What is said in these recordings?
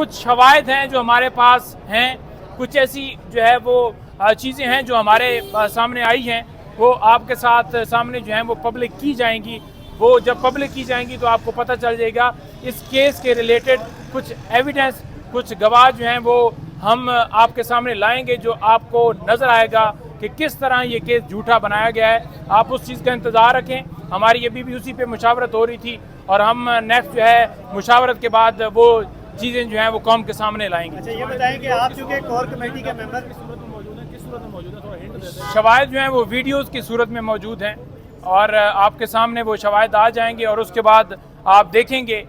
کچھ شواہد ہیں جو ہمارے پاس ہیں، کچھ ایسی جو ہے وہ چیزیں ہیں جو ہمارے سامنے آئی ہیں، وہ آپ کے ساتھ سامنے جو ہیں وہ پبلک کی جائیں گی۔ وہ جب پبلک کی جائیں گی تو آپ کو پتہ چل جائے گا اس کیس کے ریلیٹڈ کچھ ایویڈنس، کچھ گواہ جو ہیں وہ ہم آپ کے سامنے لائیں گے، جو آپ کو نظر آئے گا کہ کس طرح یہ کیس جھوٹا بنایا گیا ہے۔ آپ اس چیز کا انتظار رکھیں۔ ہماری ابھی بھی اسی پہ مشاورت ہو رہی تھی اور ہم نیکسٹ جو ہے مشاورت کے بعد وہ چیزیں جو ہیں وہ قوم کے سامنے لائیں گے۔ اچھا یہ بتائیں کہ آپ چونکہ کور کمیٹی کے ممبر شواہد جو ہیں وہ ویڈیوز کی صورت میں موجود ہیں اور آپ کے سامنے وہ شواہد آ جائیں گے اور اس کے بعد آپ دیکھیں گے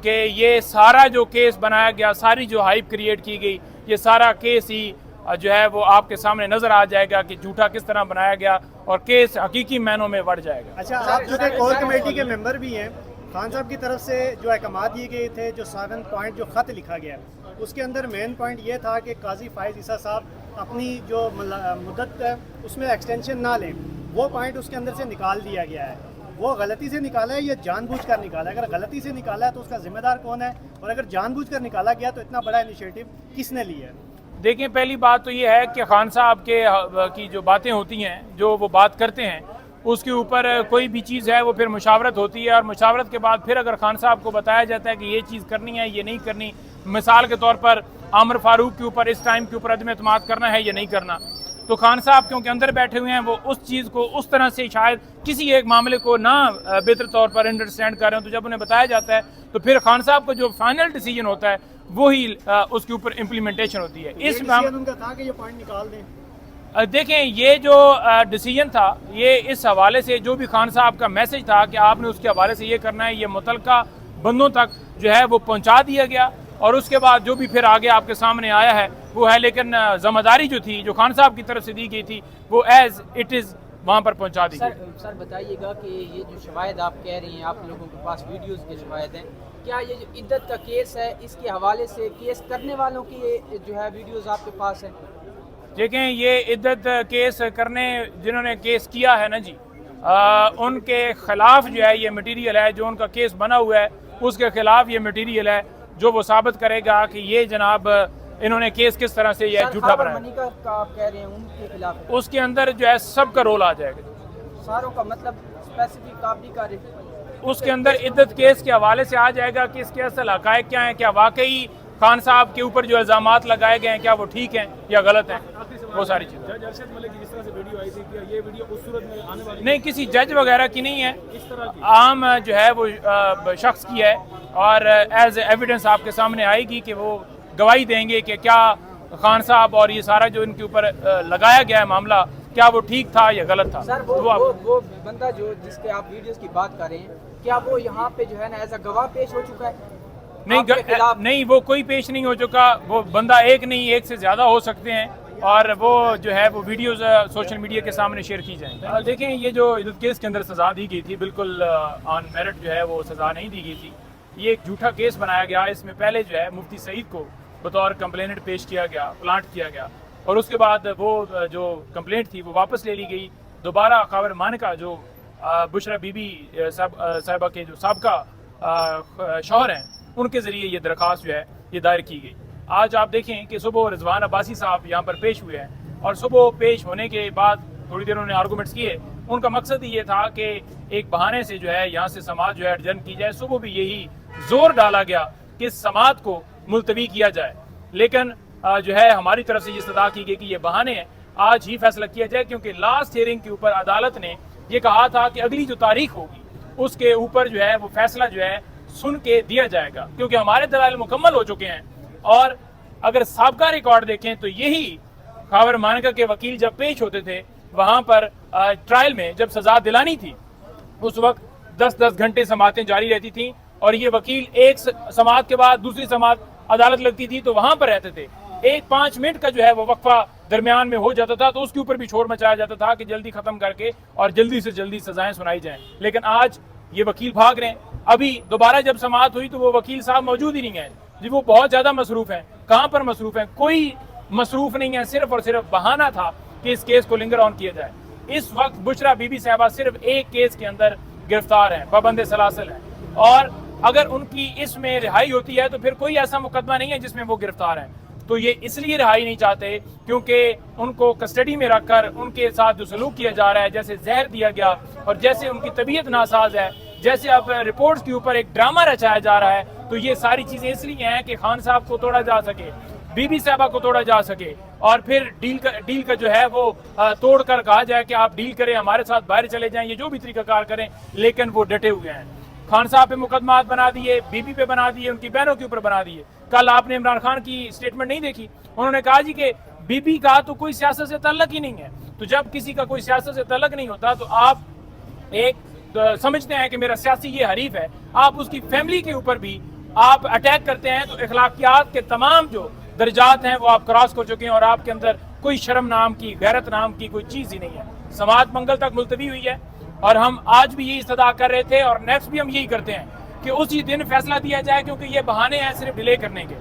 کہ یہ سارا جو کیس بنایا گیا، ساری جو ہائپ کریٹ کی گئی، یہ سارا کیس ہی جو ہے وہ آپ کے سامنے نظر آ جائے گا کہ جھوٹا کس طرح بنایا گیا اور کیس حقیقی معنوں میں بڑھ جائے گا۔ اچھا آپ چونکہ کور کمیٹی کے ممبر بھی ہیں، خان صاحب کی طرف سے جو احکامات دیے گئے تھے، جو 7 پوائنٹ جو خط لکھا گیا اس کے اندر مین پوائنٹ یہ تھا کہ قاضی فائز عیسیٰ صاحب اپنی جو مدت ہے اس میں ایکسٹینشن نہ لیں، وہ پوائنٹ اس کے اندر سے نکال دیا گیا ہے۔ وہ غلطی سے نکالا ہے یا جان بوجھ کر نکالا ہے؟ اگر غلطی سے نکالا ہے تو اس کا ذمہ دار کون ہے، اور اگر جان بوجھ کر نکالا گیا تو اتنا بڑا انیشیٹو کس نے لیا ہے؟ دیکھیں، پہلی بات تو یہ ہے کہ خان صاحب کی جو باتیں ہوتی ہیں، جو وہ بات کرتے ہیں، اس کے اوپر کوئی بھی چیز ہے وہ پھر مشاورت ہوتی ہے، اور مشاورت کے بعد پھر اگر خان صاحب کو بتایا جاتا ہے کہ یہ چیز کرنی ہے، یہ نہیں کرنی، مثال کے طور پر عامر فاروق کے اوپر اس ٹائم کے اوپر عدم اعتماد کرنا ہے یا نہیں کرنا، تو خان صاحب کیونکہ اندر بیٹھے ہوئے ہیں وہ اس چیز کو اس طرح سے شاید کسی ایک معاملے کو نہ بہتر طور پر انڈرسٹینڈ کر رہے ہیں، تو جب انہیں بتایا جاتا ہے تو پھر خان صاحب کا جو فائنل ڈیسیجن ہوتا ہے وہی اس کے اوپر امپلیمنٹیشن ہوتی ہے۔ اس ان کا تھا کہ یہ پوائنٹ نکال دیں۔ دیکھیں، یہ جو ڈیسیجن تھا یہ اس حوالے سے جو بھی خان صاحب کا میسج تھا کہ آپ نے اس کے حوالے سے یہ کرنا ہے، یہ متعلقہ بندوں تک جو ہے وہ پہنچا دیا گیا، اور اس کے بعد جو بھی پھر آگے آپ کے سامنے آیا ہے وہ ہے، لیکن ذمہ داری جو تھی جو خان صاحب کی طرف سے دی گئی تھی وہ ایز اٹ از وہاں پر پہنچا دی گئی۔ سر بتائیے گا کہ یہ جو شواہد آپ کہہ رہی ہیں، آپ لوگوں کے پاس ویڈیوز کے شواہد ہیں، کیا یہ جو عدت کا کیس ہے اس کے حوالے سے کیس کرنے والوں کی جو ہے ویڈیوز آپ کے پاس ہیں؟ دیکھیں، یہ عدت کیس کرنے جنہوں نے کیس کیا ہے نا جی، ان کے خلاف جو ہے یہ مٹیریل ہے، جو ان کا کیس بنا ہوا ہے اس کے خلاف یہ مٹیریل ہے جو وہ ثابت کرے گا کہ یہ جناب انہوں نے کیس کس طرح سے یہ جھوٹا بنایا۔ منی کا آپ کہہ رہے ہیں ان کے خلاف اس کے اندر جو ہے سب کا رول آ جائے گا، ساروں کا، مطلب اسپیسیفک آپ نہیں کر رہے؟ اس کے اندر عدت کیس کے حوالے سے آ جائے گا کہ اس کے اصل حقائق کیا ہیں، کیا واقعی خان صاحب کے اوپر جو الزامات لگائے گئے ہیں کیا وہ ٹھیک ہیں یا غلط ہیں، وہ ساری چیزیں۔ نہیں، کسی جج وغیرہ کی نہیں ہے، عام جو ہے وہ شخص کی ہے، اور ایز ایویڈنس آپ کے سامنے آئے گی کہ وہ گواہی دیں گے کہ کیا خان صاحب اور یہ سارا جو ان کے اوپر لگایا گیا ہے معاملہ کیا وہ ٹھیک تھا یا غلط تھا۔ سر وہ بندہ جو جس کے آپ ویڈیوز کی بات کر رہے ہیں، کیا وہ یہاں پہ جو ہے نا ایز اے گواہ پیش ہو چکا ہے؟ نہیں، وہ کوئی پیش نہیں ہو چکا، وہ بندہ ایک نہیں، ایک سے زیادہ ہو سکتے ہیں، اور وہ جو ہے وہ ویڈیوز سوشل میڈیا کے سامنے شیئر کی جائیں گے۔ دیکھیں، یہ جو عدت کیس کے اندر سزا دی گئی تھی بالکل آن میرٹ جو ہے وہ سزا نہیں دی گئی تھی، یہ ایک جھوٹا کیس بنایا گیا۔ اس میں پہلے جو ہے مفتی سعید کو بطور کمپلینٹ پیش کیا گیا، پلانٹ کیا گیا، اور اس کے بعد وہ جو کمپلینٹ تھی وہ واپس لے لی گئی۔ دوبارہ خاور مانکا جو بشرا بی بی صاحبہ کے جو سابقہ شوہر ہیں ان کے ذریعے یہ درخواست جو ہے یہ دائر کی گئی۔ آج آپ دیکھیں کہ صبح رضوان عباسی صاحب یہاں پر پیش ہوئے ہیں، اور صبح پیش ہونے کے بعد تھوڑی دیر انہوں نے آرگومنٹس کیے۔ ان کا مقصد یہ تھا کہ ایک بہانے سے جو ہے یہاں سے سماعت جو ہے ایڈجن کی جائے۔ صبح بھی یہی زور ڈالا گیا کہ اس سماعت کو ملتوی کیا جائے، لیکن جو ہے ہماری طرف سے یہ استدعا کی گئی کہ یہ بہانے ہیں، آج ہی فیصلہ کیا جائے، کیونکہ لاسٹ ہیئرنگ کے اوپر عدالت نے یہ کہا تھا کہ اگلی جو تاریخ ہوگی اس کے اوپر جو ہے وہ فیصلہ جو ہے سن کے دیا جائے گا، کیونکہ ہمارے دلائل مکمل ہو چکے ہیں۔ اور اگر سابقہ ریکارڈ دیکھیں تو یہی خاور مانکا کے وکیل جب پیش ہوتے تھے وہاں پر ٹرائل میں، جب سزا دلانی تھی اس وقت 10 گھنٹے سماعتیں جاری رہتی تھیں، اور یہ وکیل ایک سماعت کے بعد دوسری سماعت عدالت لگتی تھی تو وہاں پر رہتے تھے۔ ایک 5 منٹ کا جو ہے وہ وقفہ درمیان میں ہو جاتا تھا تو اس کے اوپر بھی شور مچایا جاتا تھا کہ جلدی ختم کر کے اور جلدی سے جلدی سزائیں سنائی جائیں، لیکن آج یہ وکیل بھاگ رہے ہیں۔ ابھی دوبارہ جب سماعت ہوئی تو وہ وکیل صاحب موجود ہی نہیں ہیں جی، وہ بہت زیادہ مصروف ہیں۔ کہاں پر مصروف ہیں؟ کوئی مصروف نہیں ہے، صرف اور صرف بہانہ تھا کہ اس کیس کو لنگر آن کیا جائے۔ اس وقت بشرا بی بی صاحبہ صرف ایک کیس کے اندر گرفتار ہیں، پابند سلاسل ہیں، اور اگر ان کی اس میں رہائی ہوتی ہے تو پھر کوئی ایسا مقدمہ نہیں ہے جس میں وہ گرفتار ہیں. تو یہ اس لیے رہائی نہیں چاہتے کیونکہ ان کو کسٹڈی میں رکھ کر ان کے ساتھ جو سلوک کیا جا رہا ہے, جیسے زہر دیا گیا اور جیسے ان کی طبیعت ناساز ہے, جیسے اب رپورٹس کے اوپر ایک ڈرامہ رچایا جا رہا ہے, تو یہ ساری چیزیں اس لیے ہیں کہ خان صاحب کو توڑا جا سکے, بی بی صاحبہ کو توڑا جا سکے, اور پھر ڈیل کا جو ہے وہ توڑ کر کہا جائے کہ آپ ڈیل کریں, ہمارے ساتھ باہر چلے جائیں, یہ جو بھی طریقہ کار کریں, لیکن وہ ڈٹے ہوئے ہیں. خان صاحب پہ مقدمات بنا دیے, بی بی پہ بنا دیے, ان کی بہنوں کے اوپر بنا دیے. کل آپ نے عمران خان کی سٹیٹمنٹ نہیں دیکھی, انہوں نے کہا جی کہ بی بی کا تو کوئی سیاست سے تعلق ہی نہیں ہے. تو جب کسی کا کوئی سیاست سے تعلق نہیں ہوتا تو آپ ایک سمجھتے ہیں کہ میرا سیاسی یہ حریف ہے, آپ اس کی فیملی کے اوپر بھی آپ اٹیک کرتے ہیں, تو اخلاقیات کے تمام جو درجات ہیں وہ آپ کراس کر چکے ہیں, اور آپ کے اندر کوئی شرم نام کی, غیرت نام کی کوئی چیز ہی نہیں ہے. سماعت منگل تک ملتوی ہوئی ہے, اور ہم آج بھی یہی استدعا کر رہے تھے, اور نیکسٹ بھی ہم یہی کرتے ہیں کہ اسی دن فیصلہ دیا جائے, کیونکہ یہ بہانے ہیں صرف ڈیلے کرنے کے.